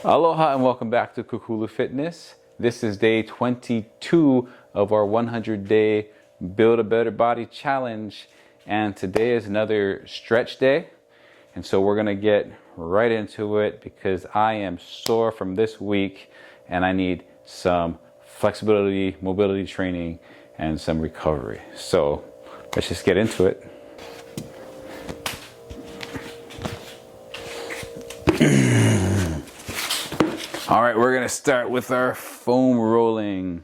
Aloha and welcome back to Kūkulu Fitness. This is day 22 of our 100-day Build a Better Body Challenge. And today is another stretch day. And so we're gonna get right into it because I am sore from this week and I need some flexibility, mobility training, and some recovery. So let's just get into it. All right, we're gonna start with our foam rolling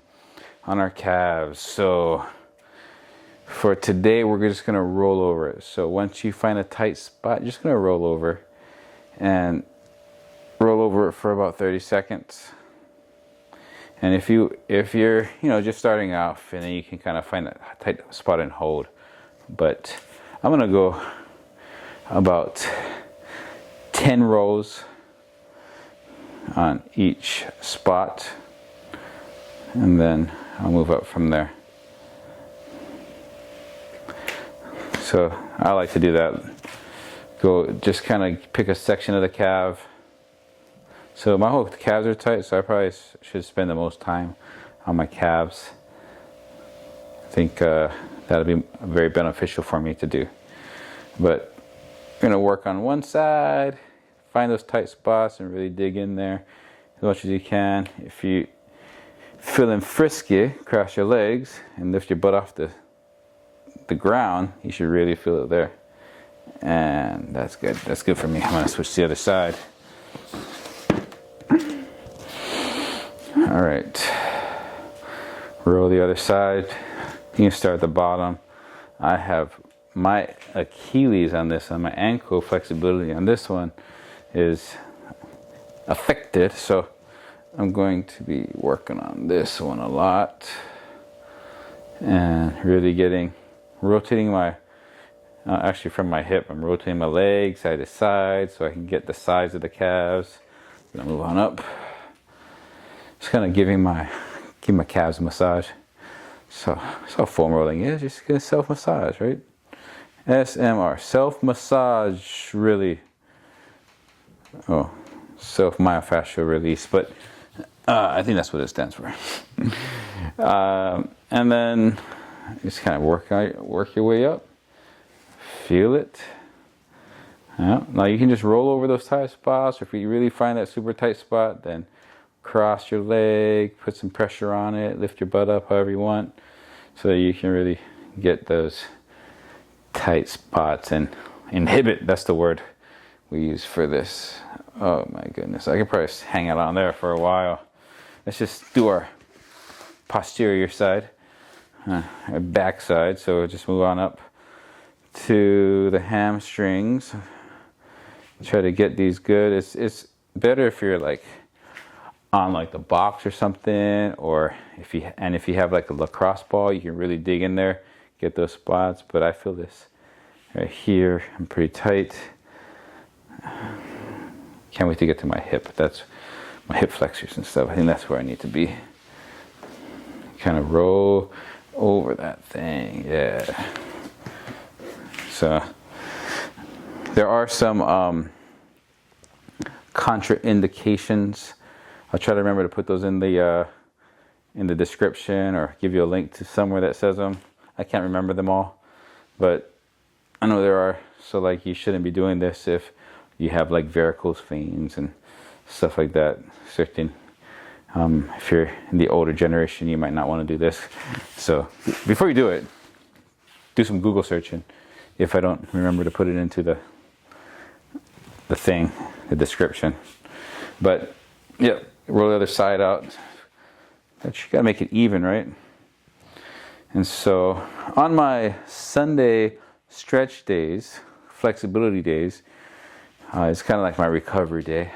on our calves. So for today, we're just gonna roll over it. So once you find a tight spot, you're just gonna roll over and roll over it for about 30 seconds. And if you're just starting off, and then you can kind of find a tight spot and hold. But I'm gonna go about 10 rows on each spot, and then I'll move up from there. So I like to do that. Go just kind of pick a section of the calf. So my whole calves are tight, so I probably should spend the most time on my calves. I think that'll be very beneficial for me to do. But I'm gonna work on one side. Find those tight spots and really dig in there as much as you can. If you feeling frisky, cross your legs and lift your butt off the ground. You should really feel it there. And that's good. That's good for me. I'm gonna switch to the other side. All right. Roll the other side. You can start at the bottom. I have my Achilles on this, on my ankle flexibility on this one is affected, so I'm going to be working on this one a lot and really rotating my actually from my hip, I'm rotating my legs side to side so I can get the size of the calves. I'm gonna move on up, just kind of give my calves a massage. So that's how foam rolling is, just gonna self massage, right? SMR, self massage, really. Oh, self-myofascial release, but I think that's what it stands for. And then just kind of work your way up. Feel it. Yeah. Now you can just roll over those tight spots, or if you really find that super tight spot, then cross your leg, put some pressure on it, lift your butt up however you want, so that you can really get those tight spots and inhibit. That's the word we use for this. Oh my goodness, I could probably hang out on there for a while. Let's just do our posterior side, our back side. So we'll just move on up to the hamstrings. Try to get these good. It's better if you're like on like the box or something, or if you have like a lacrosse ball, you can really dig in there, get those spots. But I feel this right here. I'm pretty tight. Can't wait to get to my hip. That's my hip flexors and stuff. I think that's where I need to be. Kind of roll over that thing. Yeah. So there are some contraindications. I'll try to remember to put those in the description, or give you a link to somewhere that says them. I can't remember them all, but I know there are. So like, you shouldn't be doing this if you have like varicose veins and stuff like that. Certain, if you're in the older generation, you might not want to do this. So before you do it, do some Google searching. If I don't remember to put it into the description. But yeah, roll the other side out. But you gotta make it even, right? And so on my Sunday stretch days, flexibility days, it's kind of like my recovery day.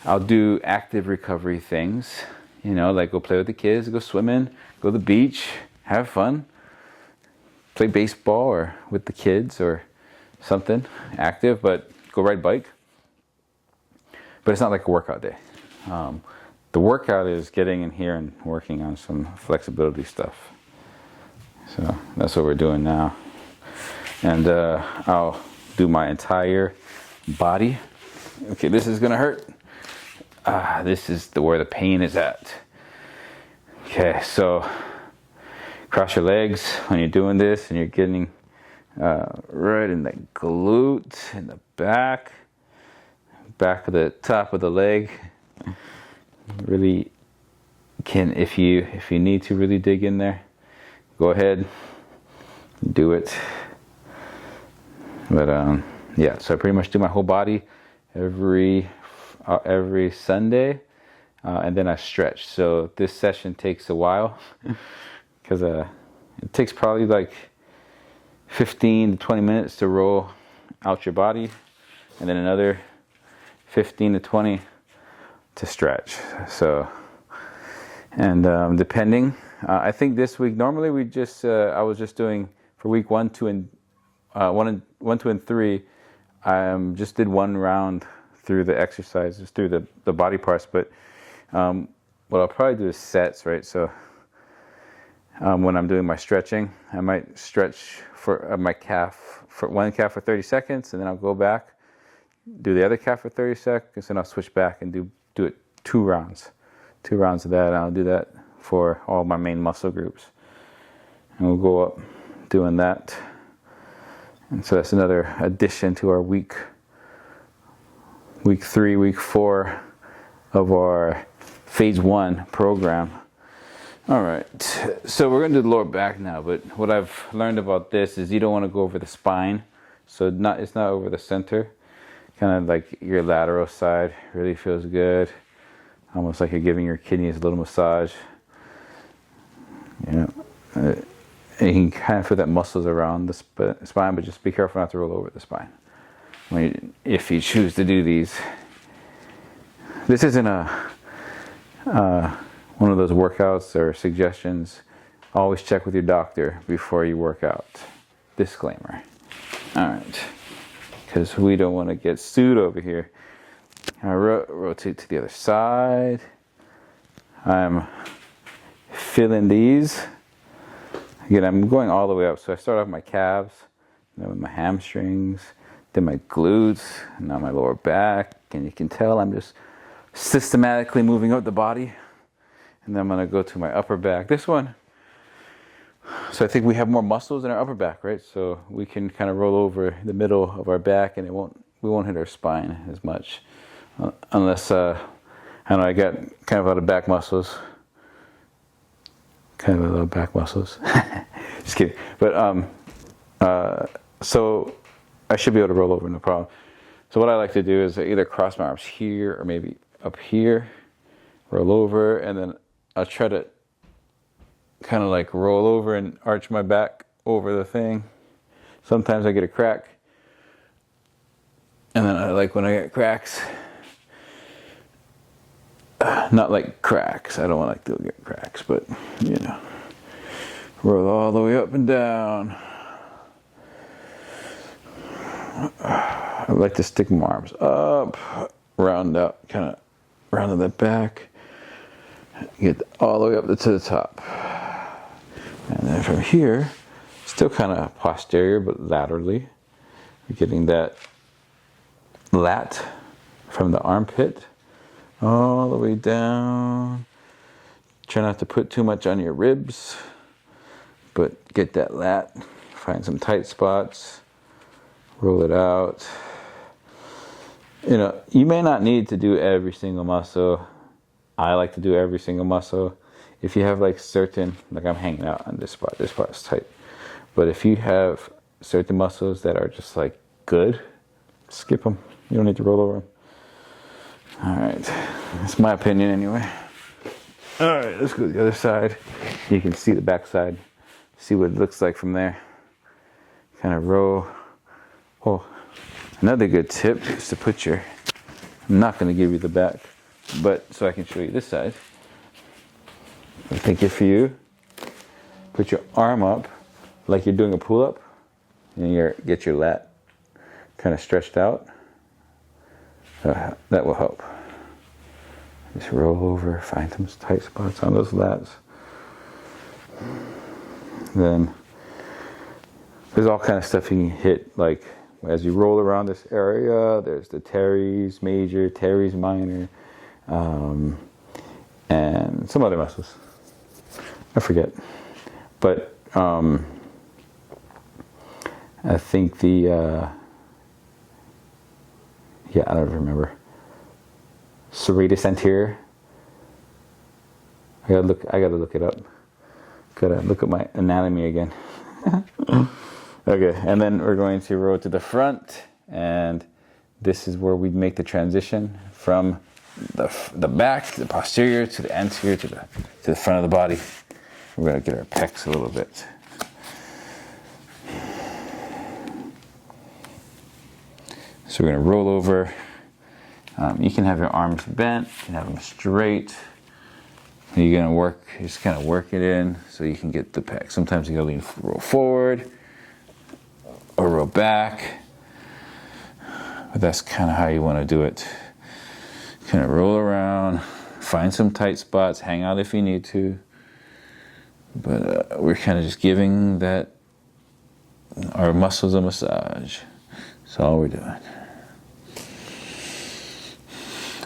I'll do active recovery things, like go play with the kids, go swimming, go to the beach, have fun, play baseball or with the kids or something active, but go ride bike. But it's not like a workout day. The workout is getting in here and working on some flexibility stuff. So that's what we're doing now. And I'll do my entire body. Okay, this is gonna hurt. this is where the pain is at. Okay, so cross your legs when you're doing this, and you're getting right in the glute, in the back of the top of the leg. Really can, if you need to really dig in there, go ahead, do it. But yeah, so I pretty much do my whole body every Sunday, and then I stretch. So this session takes a while because it takes probably like 15 to 20 minutes to roll out your body, and then another 15 to 20 to stretch. So, and depending, I think this week, normally we just, I was just doing for week 1, 2, and 1, 2, and 3, just did one round through the exercises, through the body parts. But what I'll probably do is sets, right? So when I'm doing my stretching, I might stretch for my calf, for one calf for 30 seconds, and then I'll go back, do the other calf for 30 seconds, and I'll switch back and do it 2 rounds. 2 rounds of that, and I'll do that for all my main muscle groups. And we'll go up doing that. And so that's another addition to our week 3, week 4 of our phase 1 program. All right, so we're going to do the lower back now, but what I've learned about this is you don't want to go over the spine. So it's not over the center, kind of like your lateral side really feels good. Almost like you're giving your kidneys a little massage. You know, and you can kind of feel that muscles around the spine, but just be careful not to roll over the spine if you choose to do these. This isn't one of those workouts or suggestions. Always check with your doctor before you work out. Disclaimer. All right, because we don't want to get sued over here. I rotate to the other side. I'm feeling these. Again, I'm going all the way up. So I start off my calves, then with my hamstrings, then my glutes, and now my lower back. And you can tell I'm just systematically moving up the body. And then I'm going to go to my upper back. This one, so I think we have more muscles in our upper back, right? So we can kind of roll over the middle of our back, and we won't hit our spine as much. Unless, I know I got kind of a lot of back muscles. Just kidding. But, so I should be able to roll over, no problem. So what I like to do is either cross my arms here or maybe up here, roll over, and then I'll try to kind of like roll over and arch my back over the thing. Sometimes I get a crack. And then I like when I get cracks, not like cracks. I don't want to get cracks, but you know, roll all the way up and down. I like to stick my arms up, round out, kind of round to the back, get all the way up to the top. And then from here, still kind of posterior, but laterally, you're getting that lat from the armpit all the way down. Try not to put too much on your ribs, but get that lat. Find some tight spots, roll it out. You know, you may not need to do every single muscle. I like to do every single muscle. If you have like certain, like I'm hanging out on this spot is tight. But if you have certain muscles that are just like good, skip them. You don't need to roll over them. All right, that's my opinion anyway. All right, let's go to the other side. You can see the back side, see what it looks like from there. Kind of roll. Oh, another good tip is to put your, I'm not going to give you the back, but so I can show you this side. I think if you put your arm up like you're doing a pull-up, and get your lat kind of stretched out, that will help. Just roll over, find some tight spots on those lats. Then there's all kind of stuff you can hit, like as you roll around this area, there's the teres major, teres minor, and some other muscles. I forget. But I think I don't remember. Serratus anterior. I gotta look it up. Gotta look at my anatomy again. Okay, and then we're going to roll to the front, and this is where we make the transition from the back, the posterior, to the anterior, to the front of the body. We're gonna get our pecs a little bit. So we're gonna roll over. You can have your arms bent, you can have them straight. You're gonna just kind of work it in so you can get the pec. Sometimes you gotta roll forward or roll back, but that's kind of how you want to do it. Kind of roll around, find some tight spots, hang out if you need to. But we're kind of just giving our muscles a massage. That's all we're doing.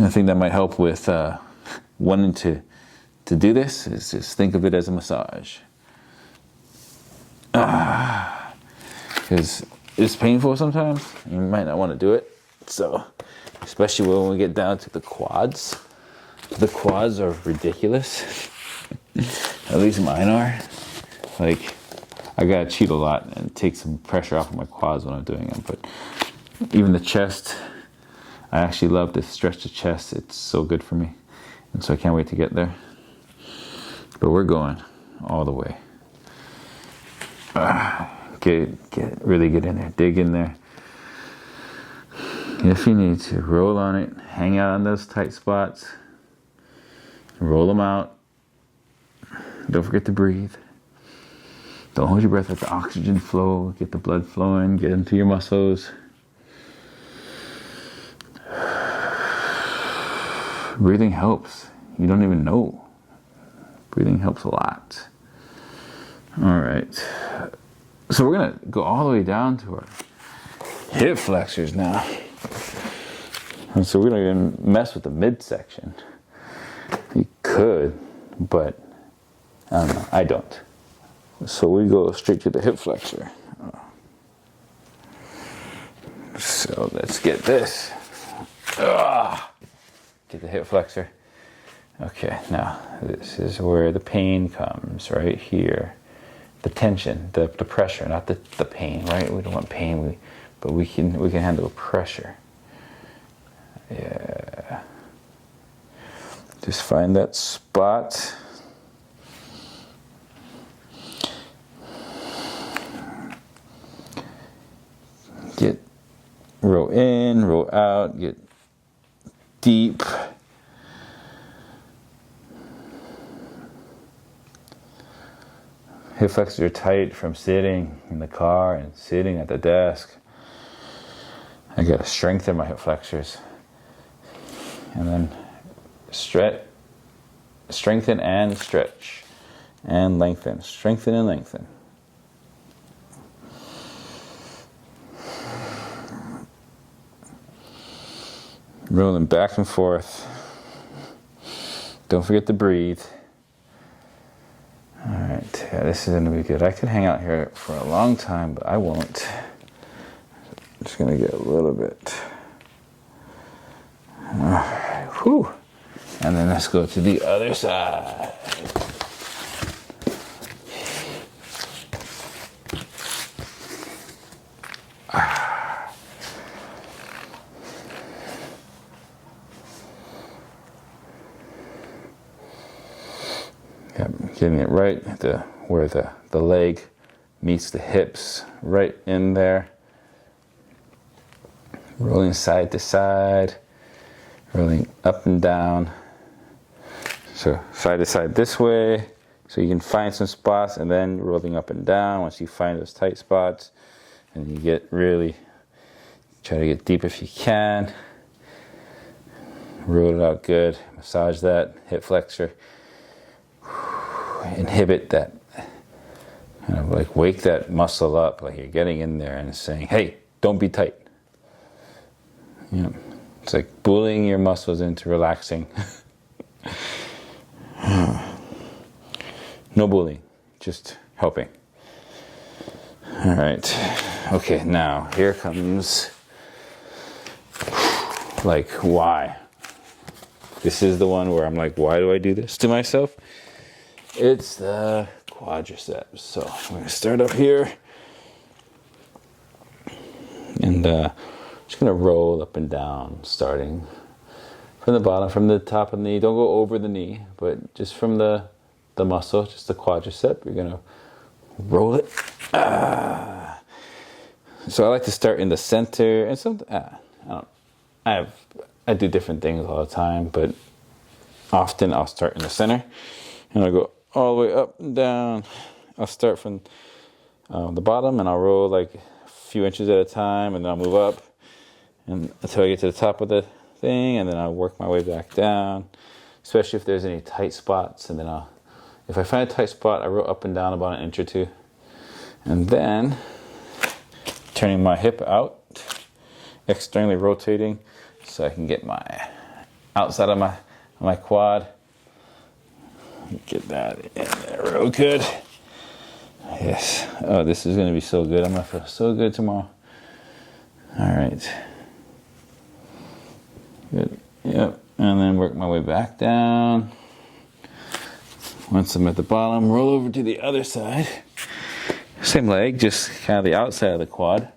I think that might help with wanting to do this, is just think of it as a massage. Because it's painful sometimes. You might not want to do it. So, especially when we get down to the quads. The quads are ridiculous. At least mine are. Like, I gotta cheat a lot and take some pressure off of my quads when I'm doing them. But even the chest, I actually love to stretch the chest. It's so good for me. And so I can't wait to get there. But we're going all the way. Really get in there. Dig in there. If you need to, roll on it. Hang out on those tight spots. Roll them out. Don't forget to breathe. Don't hold your breath. Let the oxygen flow. Get the blood flowing. Get into your muscles. Breathing helps. You don't even know. Breathing helps a lot. All right. So we're going to go all the way down to our hip flexors now. And so we're not going to mess with the midsection. You could, but I don't know. I don't. So we go straight to the hip flexor. So let's get this. Get the hip flexor. Okay, now this is where the pain comes, right here. The tension, the pressure, not the pain, right? We don't want pain, but we can handle pressure. Yeah. Just find that spot. Roll in, roll out, get deep. Hip flexors are tight from sitting in the car and sitting at the desk. I gotta strengthen my hip flexors. And then strengthen and stretch. And lengthen. Strengthen and lengthen. Rolling back and forth. Don't forget to breathe. All right, yeah, this is gonna be good. I could hang out here for a long time, but I won't. I'm just gonna get a little bit. All right, whew. And then let's go to the other side. Getting it right where the leg meets the hips, right in there. Rolling side to side, rolling up and down. So side to side this way, so you can find some spots, and then rolling up and down once you find those tight spots. And you try to get deep if you can. Roll it out good, massage that hip flexor. Inhibit that, kind of like wake that muscle up, like you're getting in there and saying, hey, don't be tight. Yeah. It's like bullying your muscles into relaxing. No bullying, just helping. All right. Okay, now here comes, like, why? This is the one where I'm like, why do I do this to myself? It's the quadriceps. So I'm going to start up here. And just going to roll up and down, starting from the bottom, from the top of the knee. Don't go over the knee, but just from the muscle, just the quadricep. You're going to roll it. So I like to start in the center. And I do different things all the time, but often I'll start in the center. And I'll go all the way up and down. I'll start from the bottom, and I'll roll like a few inches at a time, and then I'll move up and until I get to the top of the thing, and then I'll work my way back down, especially if there's any tight spots. And then if I find a tight spot, I roll up and down about an inch or two, and then turning my hip out, externally rotating, so I can get my outside of my quad. Get that in there real good. Yes. Oh, this is going to be so good. I'm going to feel so good tomorrow. All right. Good. Yep. And then work my way back down. Once I'm at the bottom, roll over to the other side. Same leg, just kind of the outside of the quad.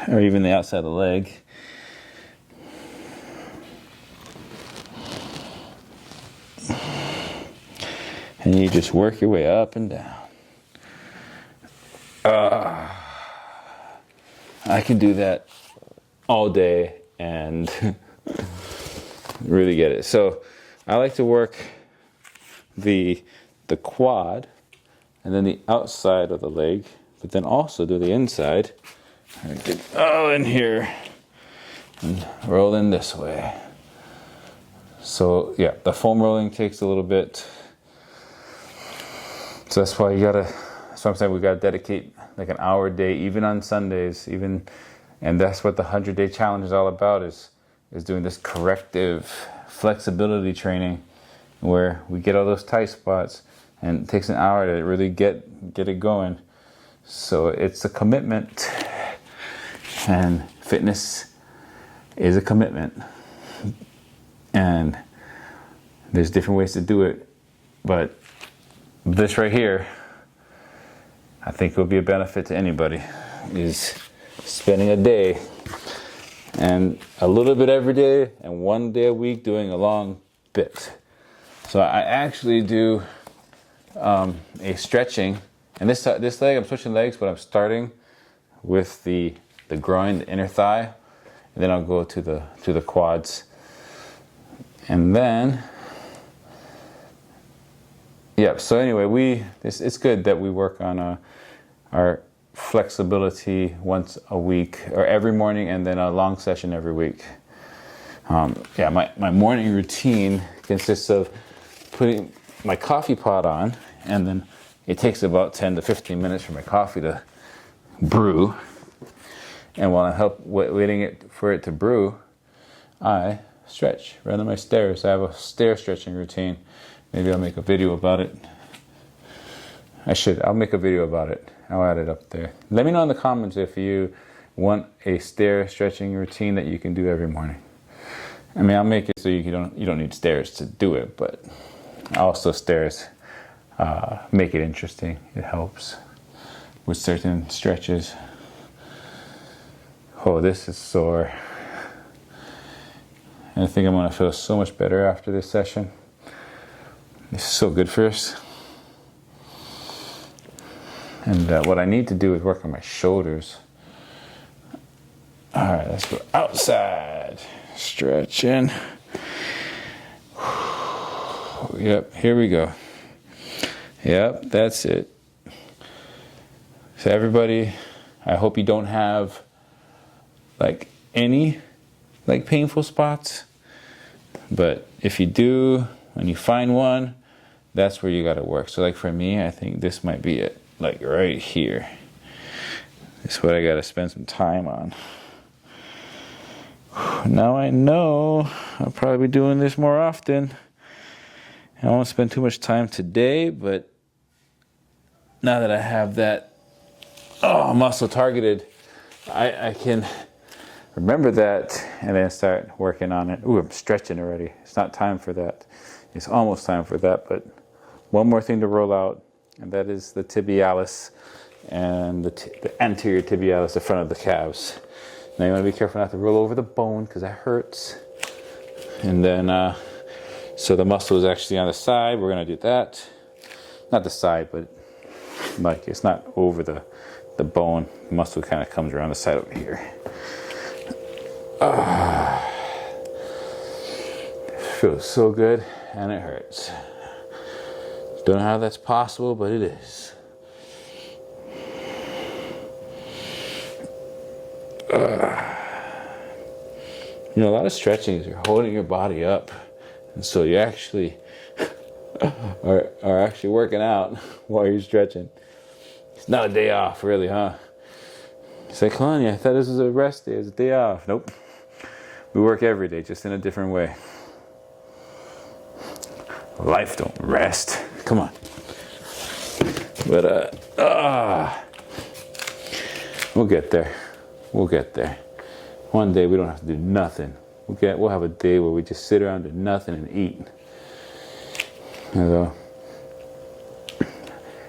Or even the outside of the leg. And you just work your way up and down. I can do that all day and really get it. So I like to work the quad and then the outside of the leg, but then also do the inside. Get all in here and roll in this way. So yeah, the foam rolling takes a little bit. So that's why that's why I'm saying we gotta dedicate like an hour a day, even on Sundays, and that's what the 100-day challenge is all about, is doing this corrective flexibility training where we get all those tight spots, and it takes an hour to really get it going. So it's a commitment, and fitness is a commitment, and there's different ways to do it, but this right here, I think will be a benefit to anybody, is spending a day and a little bit every day and one day a week doing a long bit. So I actually do a stretching, and this leg, I'm switching legs, but I'm starting with the groin, the inner thigh, and then I'll go to the quads, and then yeah. So anyway, it's good that we work on our flexibility once a week, or every morning, and then a long session every week. My morning routine consists of putting my coffee pot on, and then it takes about 10 to 15 minutes for my coffee to brew. And while I'm waiting for it to brew, I stretch, run on my stairs. I have a stair stretching routine. Maybe I'll make a video about it. I'll make a video about it. I'll add it up there. Let me know in the comments if you want a stair stretching routine that you can do every morning. I mean, I'll make it so you don't need stairs to do it, but also stairs make it interesting. It helps with certain stretches. Oh, this is sore. I think I'm going to feel so much better after this session. It's so good for us. And what I need to do is work on my shoulders. All right, let's go outside. Stretching. Yep, here we go. Yep, that's it. So everybody, I hope you don't have any painful spots. But if you do, when you find one, that's where you got to work. So for me, I think this might be it. Right here. This is what I got to spend some time on. Now I know I'll probably be doing this more often. I won't spend too much time today, but now that I have that muscle targeted, I can remember that and then start working on it. Ooh, I'm stretching already. It's not time for that. It's almost time for that, but one more thing to roll out, and that is the tibialis and the anterior tibialis, the front of the calves. Now you want to be careful not to roll over the bone because that hurts. And then, so the muscle is actually on the side. We're going to do that. Not the side, but like it's not over the bone. The muscle kind of comes around the side over here. Feels so good, and it hurts. Don't know how that's possible, but it is. You know, a lot of stretching is you're holding your body up, and so you actually are actually working out while you're stretching. It's not a day off, really, huh? It's like, Kalani, I thought this was a rest day. It's a day off. Nope. We work every day, just in a different way. Life don't rest. Come on. But we'll get there. We'll get there. One day we don't have to do nothing. We'll have a day where we just sit around, do nothing, and eat. And so,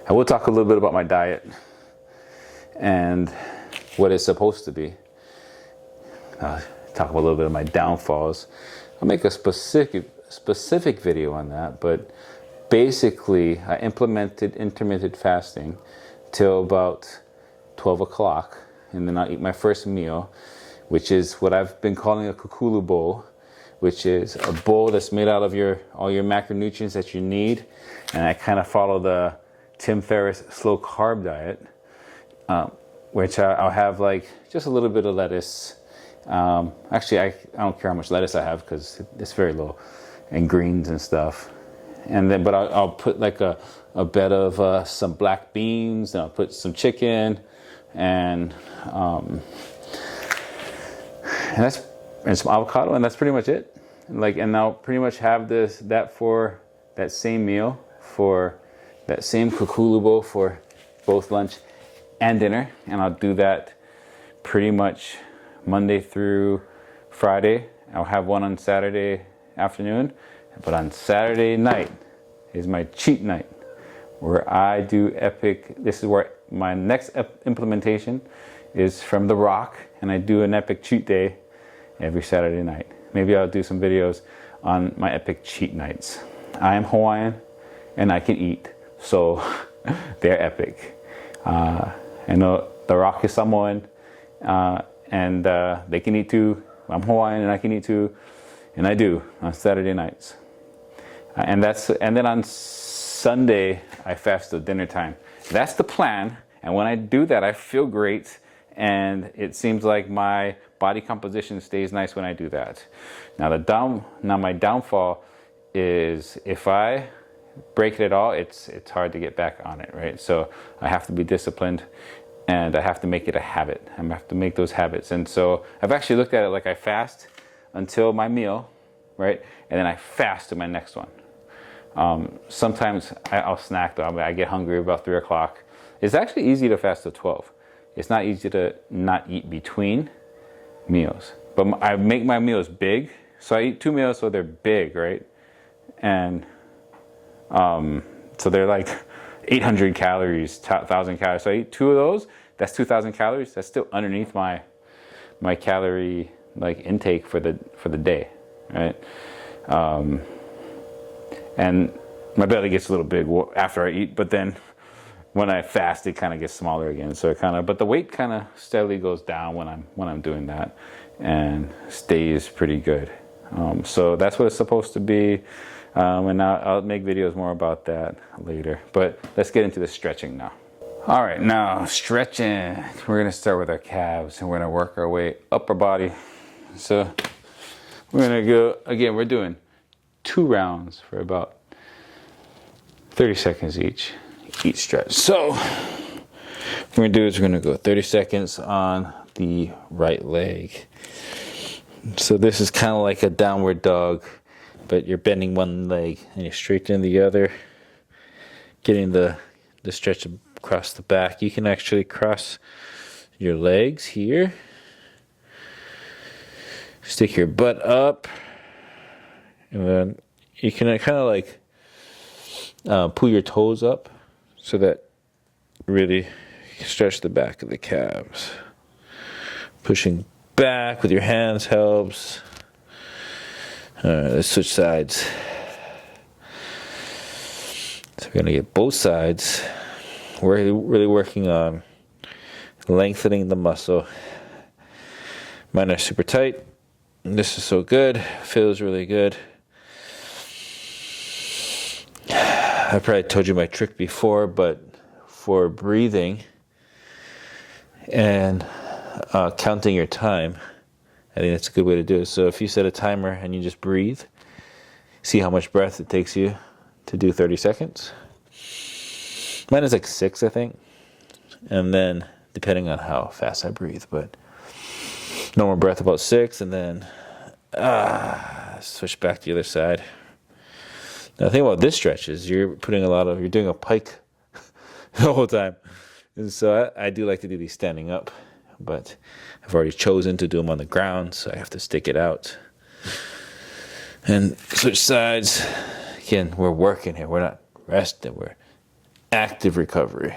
I will talk a little bit about my diet and what it's supposed to be. I'll talk about a little bit of my downfalls. I'll make a specific video on that, but basically I implemented intermittent fasting till about 12 o'clock, and then I'll eat my first meal, which is what I've been calling a Kūkulu bowl, which is a bowl that's made out of all your macronutrients that you need. And I kind of follow the Tim Ferriss slow carb diet, which I'll have like just a little bit of lettuce. Actually, I don't care how much lettuce I have because it's very low, and greens and stuff. And then, but I'll put like a bed of some black beans, and I'll put some chicken, and some avocado, and that's pretty much it. Like, and I'll pretty much have that same meal, for that same Kūkulu bowl for both lunch and dinner, and I'll do that pretty much Monday through Friday. I'll have one on Saturday afternoon, but on Saturday night is my cheat night, where I do epic. This is where my next implementation is from The Rock, and I do an epic cheat day every Saturday night. Maybe I'll do some videos on my epic cheat nights. I am Hawaiian and I can eat, so they're epic. I know The Rock is Samoan, and they can eat too. I'm Hawaiian and I can eat too, and I do on Saturday nights. And then on Sunday I fast till dinner time. That's the plan, and when I do that I feel great, and it seems like my body composition stays nice when I do that. Now my downfall is if I break it at all, it's hard to get back on it, right? So I have to be disciplined, and I have to make it a habit. I have to make those habits. And so I've actually looked at it like I fast until my meal, right? And then I fast to my next one. Sometimes I'll snack though. I get hungry about 3 o'clock. It's actually easy to fast till 12. It's not easy to not eat between meals. But I make my meals big. So I eat 2 meals so they're big, right? And so they're like 800 calories, 1,000 calories. So I eat 2 of those. That's 2,000 calories. That's still underneath my calorie like intake for the day, right? And my belly gets a little big after I eat, but then when I fast, it kind of gets smaller again. So but the weight kind of steadily goes down when I'm doing that, and stays pretty good. So that's what it's supposed to be. And I'll make videos more about that later. But let's get into the stretching now. All right, now stretching. We're gonna start with our calves, and we're gonna work our way up our body. So we're gonna go again. We're doing 2 rounds for about 30 seconds each stretch. So what we're gonna do is we're gonna go 30 seconds on the right leg, So this is kind of like a downward dog, but you're bending one leg and you're straightening the other, getting the stretch across the back. You can actually cross your legs here. Stick your butt up, and then you can kind of like pull your toes up so that really you can stretch the back of the calves. Pushing back with your hands helps. Alright, let's switch sides. So we're going to get both sides. We're really working on lengthening the muscle. Mine are super tight. This is so good. Feels really good. I probably told you my trick before, but for breathing and counting your time, I think that's a good way to do it. So if you set a timer and you just breathe, see how much breath it takes you to do 30 seconds. Mine is like 6, I think. And then, depending on how fast I breathe, but normal breath about 6, and then switch back to the other side. Now, the thing about this stretch is you're doing a pike the whole time. And so I do like to do these standing up, but I've already chosen to do them on the ground, so I have to stick it out. And switch sides. Again, we're working here. We're not resting. We're active recovery.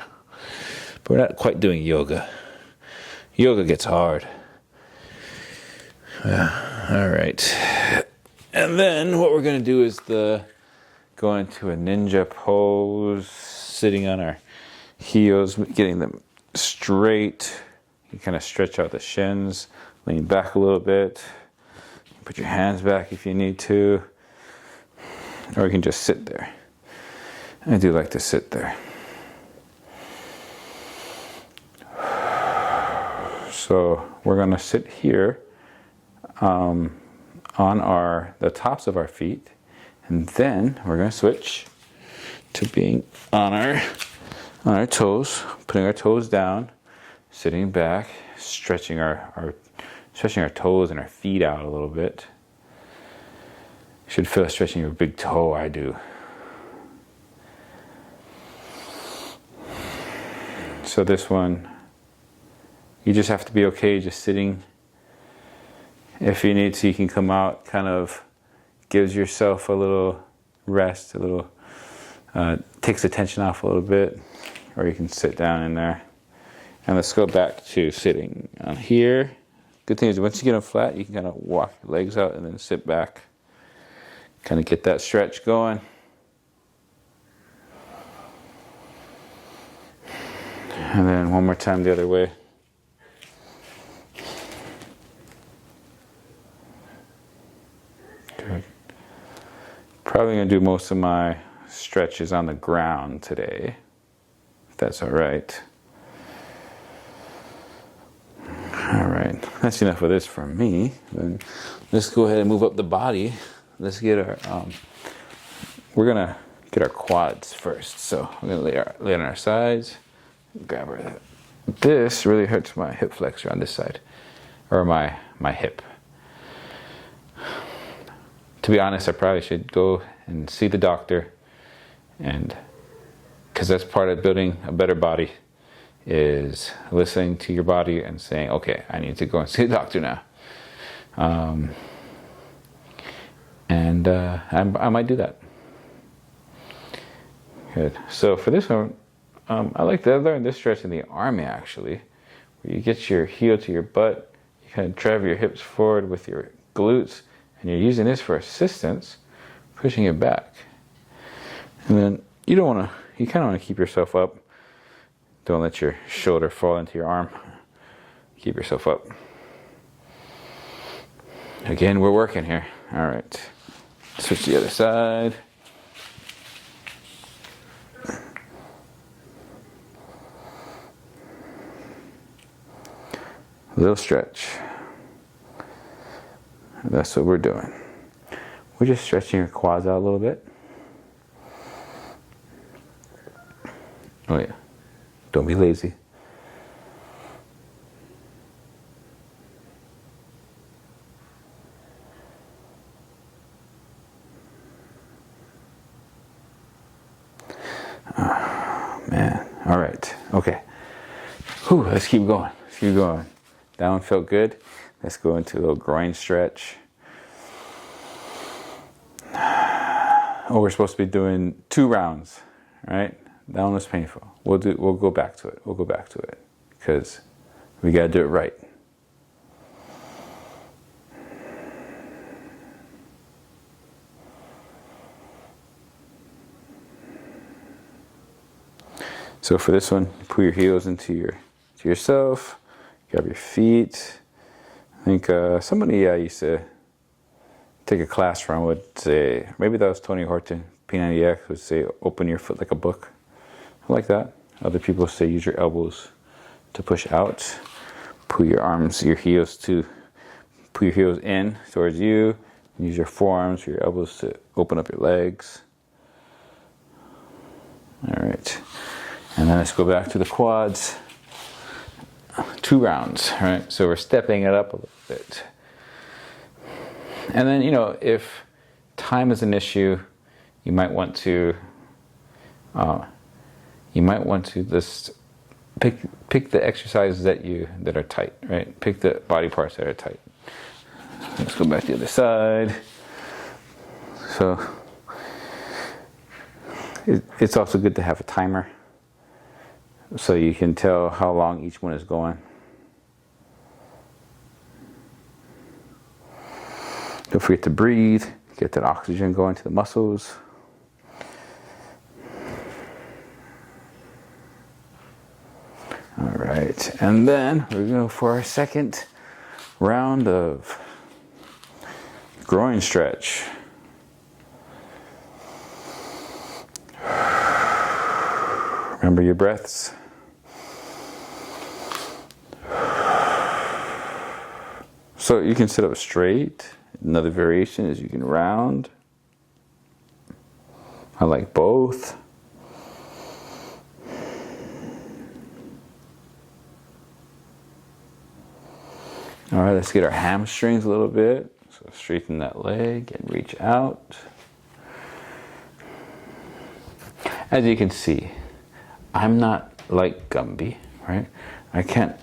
But we're not quite doing yoga. Yoga gets hard. All right. And then what we're going to do is go into a ninja pose, sitting on our heels, getting them straight. You kind of stretch out the shins, lean back a little bit. Put your hands back if you need to. Or you can just sit there. I do like to sit there. So we're going to sit here on the tops of our feet, and then we're going to switch to being on our toes, putting our toes down, sitting back, stretching our toes and our feet out a little bit. You should feel stretching your big toe. I do. So this one, you just have to be okay just sitting. If you need to, you can come out, kind of gives yourself a little rest, takes the tension off a little bit, or you can sit down in there. And let's go back to sitting on here. Good thing is once you get them flat, you can kind of walk your legs out and then sit back. Kind of get that stretch going. And then one more time the other way. Good. Probably going to do most of my stretches on the ground today, if that's all right. All right, that's enough of this from me. Then let's go ahead and move up the body. Let's get we're gonna get our quads first. So we're gonna lay on our sides, grab our, this really hurts my hip flexor on this side, or my hip. To be honest, I probably should go and see the doctor, and because that's part of building a better body, is listening to your body and saying, okay, I need to go and see the doctor now. I might do that. Good. So for this one, I learned this stretch in the Army, actually, where you get your heel to your butt, you kind of drive your hips forward with your glutes, and you're using this for assistance, pushing it back. And then you kind of want to keep yourself up. Don't let your shoulder fall into your arm. Keep yourself up. Again, we're working here. All right. Switch to the other side. A little stretch. That's what we're doing. We're just stretching your quads out a little bit. Oh yeah. Don't be lazy. Okay. Whew, let's keep going. Let's keep going. That one felt good. Let's go into a little groin stretch. Oh, we're supposed to be doing 2 rounds, right? That one was painful. We'll go back to it. We'll go back to it because we gotta do it right. So for this one, put your heels into yourself. Grab your feet. I think somebody I used to take a class from would say, maybe that was Tony Horton, P90X, would say, open your foot like a book. I like that. Other people say use your elbows to push out. Put your arms, your heels in towards you. Use your forearms or your elbows to open up your legs. All right. And then let's go back to the quads. 2 rounds, right? So we're stepping it up a little bit. And then, if time is an issue, you might want to just pick the exercises that are tight, right? Pick the body parts that are tight. Let's go back to the other side. So it's also good to have a timer so you can tell how long each one is going. Don't forget to breathe, get that oxygen going to the muscles. All right, and then we're going to go for our second round of groin stretch. Remember your breaths. So you can sit up straight. Another variation is you can round. I like both. All right, let's get our hamstrings a little bit. So straighten that leg and reach out. As you can see, I'm not like Gumby, right? I can't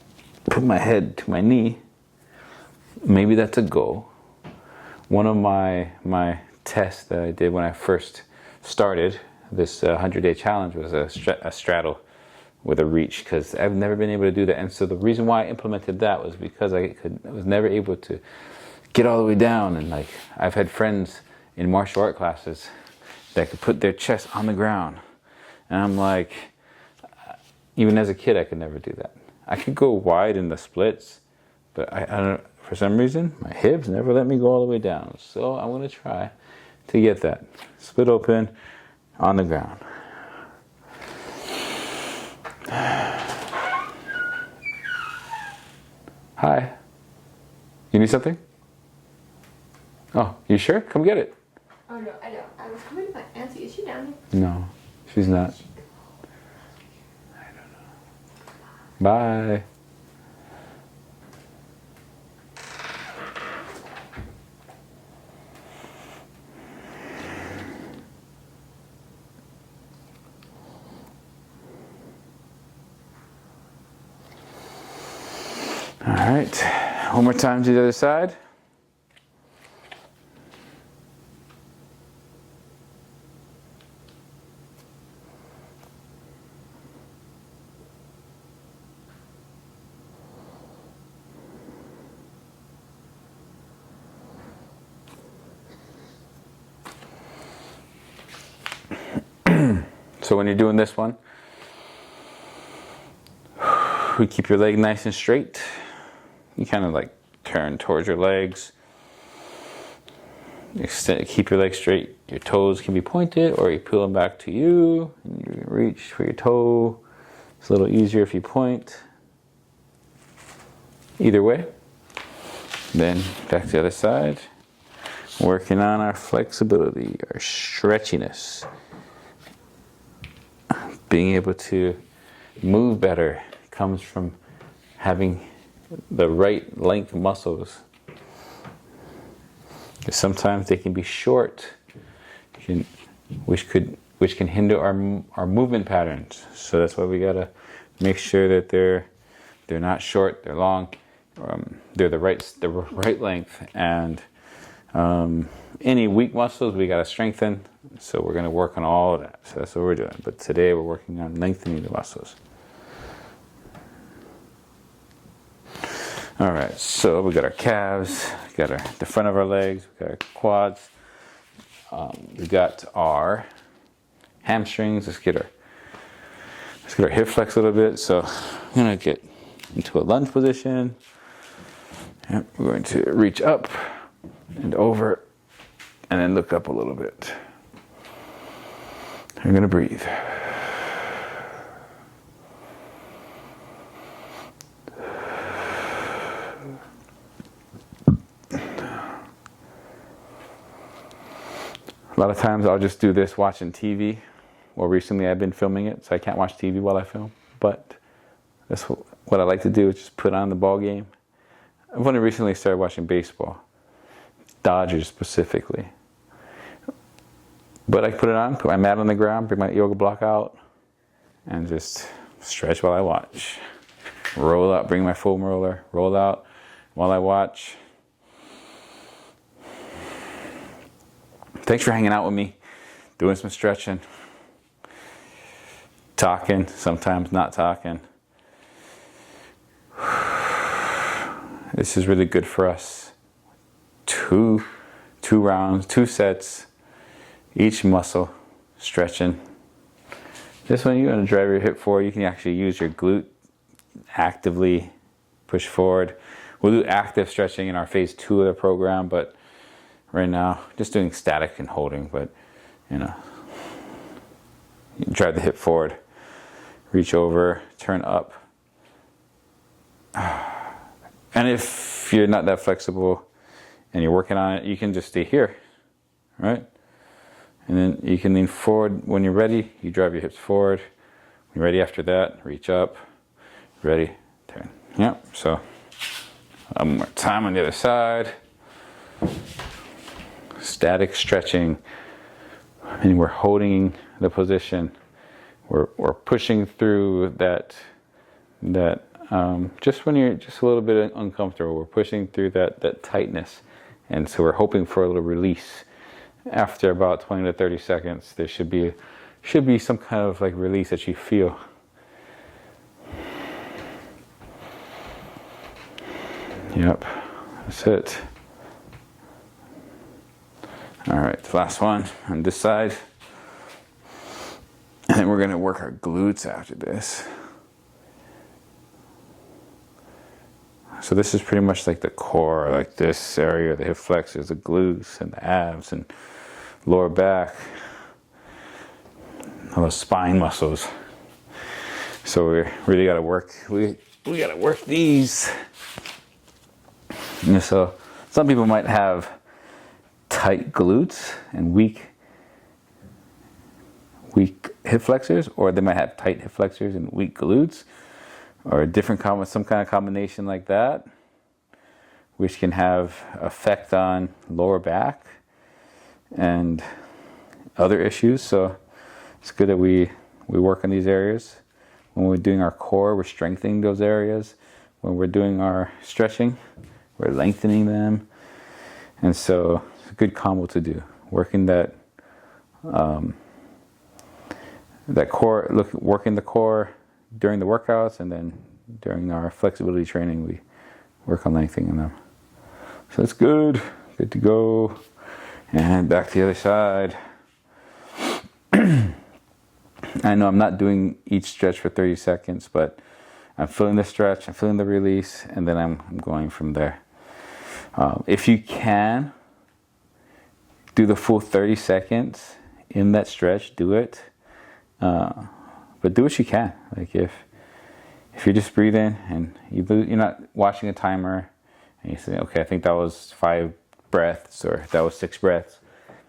put my head to my knee. Maybe that's a goal. One of my tests that I did when I first started this 100-day challenge was a straddle with a reach, because I've never been able to do that. And so the reason why I implemented that was because I was never able to get all the way down. And like, I've had friends in martial art classes that could put their chest on the ground. And I'm like, even as a kid, I could never do that. I could go wide in the splits, but I don't, for some reason, my hips never let me go all the way down. So I'm going to try to get that. Split open on the ground. Hi. You need something? Oh, you sure? Come get it. Oh no, I don't. I was coming to my auntie. Is she down here? No, she's not. I don't know. Bye. All right, one more time to the other side. So when you're doing this one, we keep your leg nice and straight. You kind of like turn towards your legs. Keep your legs straight. Your toes can be pointed, or you peel them back to you and you reach for your toe. It's a little easier if you point. Either way. Then back to the other side. Working on our flexibility, our stretchiness. Being able to move better comes from having the right length muscles. Because sometimes they can be short, which can hinder our movement patterns. So that's why we gotta Make sure that they're not short, they're long, they're the right length, and any weak muscles we got to strengthen. So we're going to work on all of that. So that's what we're doing. But today we're working on lengthening the muscles. All right, so we got our calves, we got the front of our legs, we got our quads, we got our hamstrings. Let's get our hip flex a little bit. So I'm gonna get into a lunge position. Yep, we're going to reach up and over, and then look up a little bit. You're gonna breathe. A lot of times I'll just do this watching TV. Well, recently I've been filming it, so I can't watch TV while I film. But that's what I like to do, is just put on the ball game. I've only recently started watching baseball, Dodgers specifically. But I put it on, put my mat on the ground, bring my yoga block out, and just stretch while I watch. Roll out, bring my foam roller, roll out while I watch. Thanks for hanging out with me, doing some stretching, talking, sometimes not talking. This is really good for us. Two rounds, 2 sets, each muscle stretching. This one you're going to drive your hip forward. You can actually use your glute, actively push forward. We'll do active stretching in our phase 2 of the program, but right now just doing static and holding. But you drive the hip forward, reach over, turn up. And if you're not that flexible and you're working on it, you can just stay here, right? And then you can lean forward. When you're ready, you drive your hips forward. When you're ready after that, reach up, ready, turn. Yep, so one more time on the other side. Static stretching, and we're holding the position. We're pushing through that just when you're just a little bit uncomfortable, we're pushing through that tightness, and so we're hoping for a little release. After about 20 to 30 seconds, there should be some kind of like release that you feel. Yep, that's it. All right, the last one on this side. And then we're gonna work our glutes after this. So this is pretty much like the core, like this area, the hip flexors, the glutes and the abs and lower back, all the spine muscles. So we really gotta work, we gotta work these. And so some people might have tight glutes and weak hip flexors, or they might have tight hip flexors and weak glutes, or a different some kind of combination like that, which can have effect on lower back and other issues. So it's good that we work on these areas. When we're doing our core, we're strengthening those areas. When we're doing our stretching, we're lengthening them. And so it's a good combo to do. Working that core, working the core during the workouts, and then during our flexibility training, we work on lengthening them. So it's good to go. And back to the other side. I know I'm not doing each stretch for 30 seconds, but I'm feeling the stretch, I'm feeling the release, and then I'm going from there. If you can do the full 30 seconds in that stretch, do it. But do what you can. Like if you're just breathing and you're not watching a timer, and you say, okay, I think that was 5 breaths, or that was 6 breaths,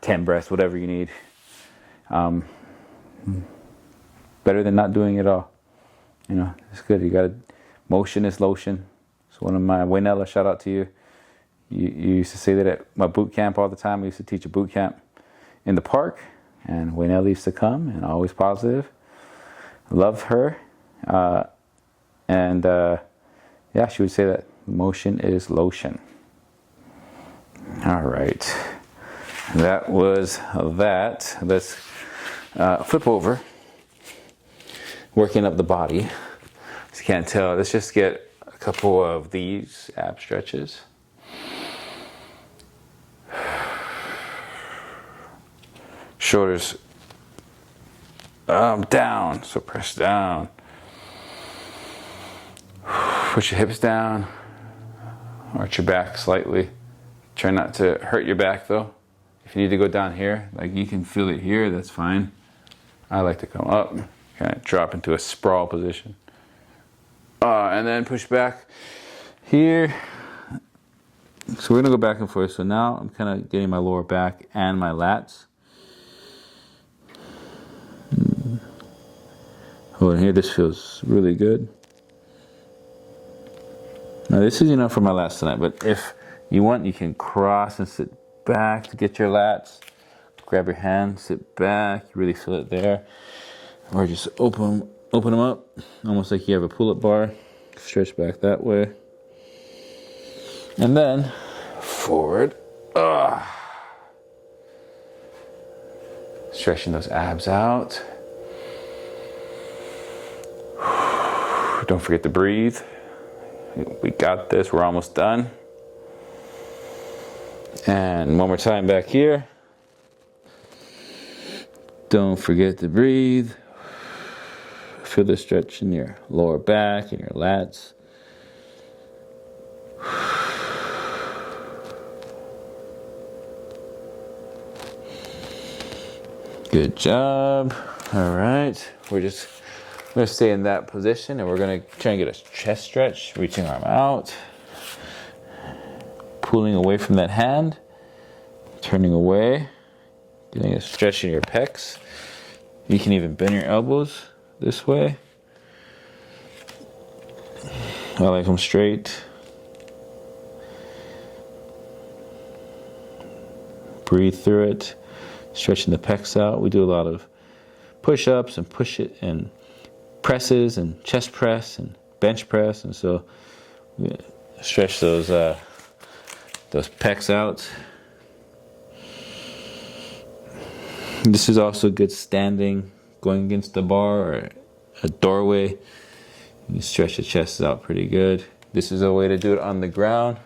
10 breaths, whatever you need. Better than not doing it all. It's good. You got motion is lotion. So one of my Waynella, shout out to you. You used to say that at my boot camp all the time. I used to teach a boot camp in the park, and Waynella used to come, and always positive. Love her. And yeah, she would say that motion is lotion. All right, that was that. Let's flip over, working up the body. As you can't tell, let's just get a couple of these ab stretches. Shoulders down, so press down. Push your hips down, arch your back slightly. Try not to hurt your back though. If you need to go down here, like you can feel it here, that's fine. I like to come up, kind of drop into a sprawl position. And then push back here. So we're gonna go back and forth. So now I'm kind of getting my lower back and my lats. Hold on here, this feels really good. Now this is enough for my lats tonight, but if you want, you can cross and sit back to get your lats. Grab your hand, sit back, you really feel it there. Or just open them up, almost like you have a pull-up bar. Stretch back that way. And then, forward. Stretching those abs out. Don't forget to breathe. We got this, we're almost done. And one more time back here. Don't forget to breathe. Feel the stretch in your lower back and your lats. Good job. All right, we're gonna stay in that position, and we're gonna try and get a chest stretch, reaching arm out, pulling away from that hand, turning away, getting a stretch in your pecs. You can even bend your elbows this way. I like them straight. Breathe through it, stretching the pecs out. We do a lot of push-ups and push-it and presses and chest press and bench press, and so we stretch those pecs out. This is also good standing, going against the bar or a doorway. You stretch the chest out pretty good. This is a way to do it on the ground.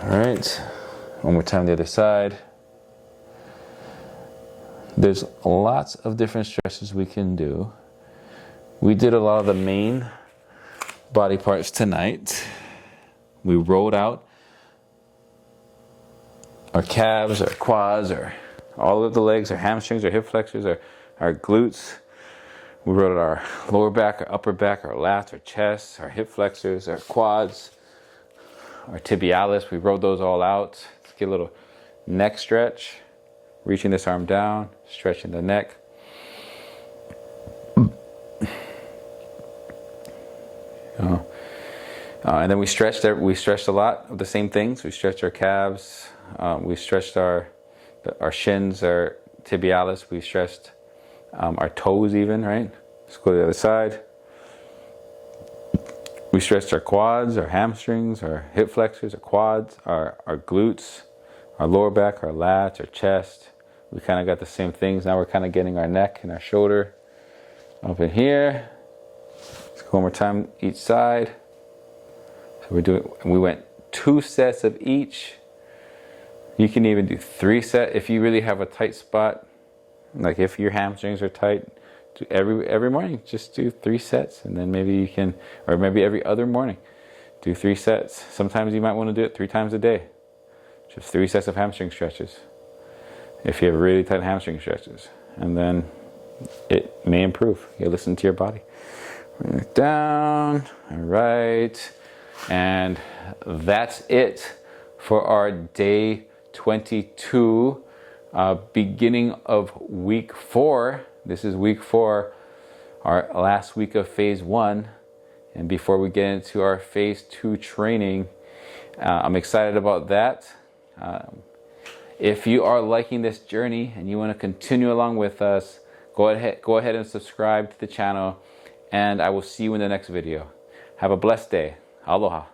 All right, one more time the other side. There's lots of different stretches we can do. We did a lot of the main body parts tonight. We rolled out our calves, our quads, all of the legs, our hamstrings, our hip flexors, our glutes. We rolled out our lower back, our upper back, our lats, our chest, our hip flexors, our quads, our tibialis. We rolled those all out. Let's get a little neck stretch. Reaching this arm down, stretching the neck. And then we stretched a lot of the same things. We stretched our calves. We stretched our shins, our tibialis. We stretched our toes even, right? Let's go to the other side. We stretched our quads, our hamstrings, our hip flexors, our quads, our glutes, our lower back, our lats, our chest. We kind of got the same things. Now we're kind of getting our neck and our shoulder up in here. Let's go one more time each side. So we went 2 sets of each. You can even do 3 sets if you really have a tight spot. Like if your hamstrings are tight, every morning just do 3 sets, and then maybe you can, or maybe every other morning do 3 sets. Sometimes you might want to do it 3 times a day. Just 3 sets of hamstring stretches if you have really tight hamstring stretches, and then it may improve. You listen to your body. Bring it down. All right, and that's it for our day 22, beginning of week 4. This is week 4, our last week of phase 1. And before we get into our phase 2 training, I'm excited about that. If you are liking this journey and you want to continue along with us, go ahead and subscribe to the channel, and I will see you in the next video. Have a blessed day. Aloha.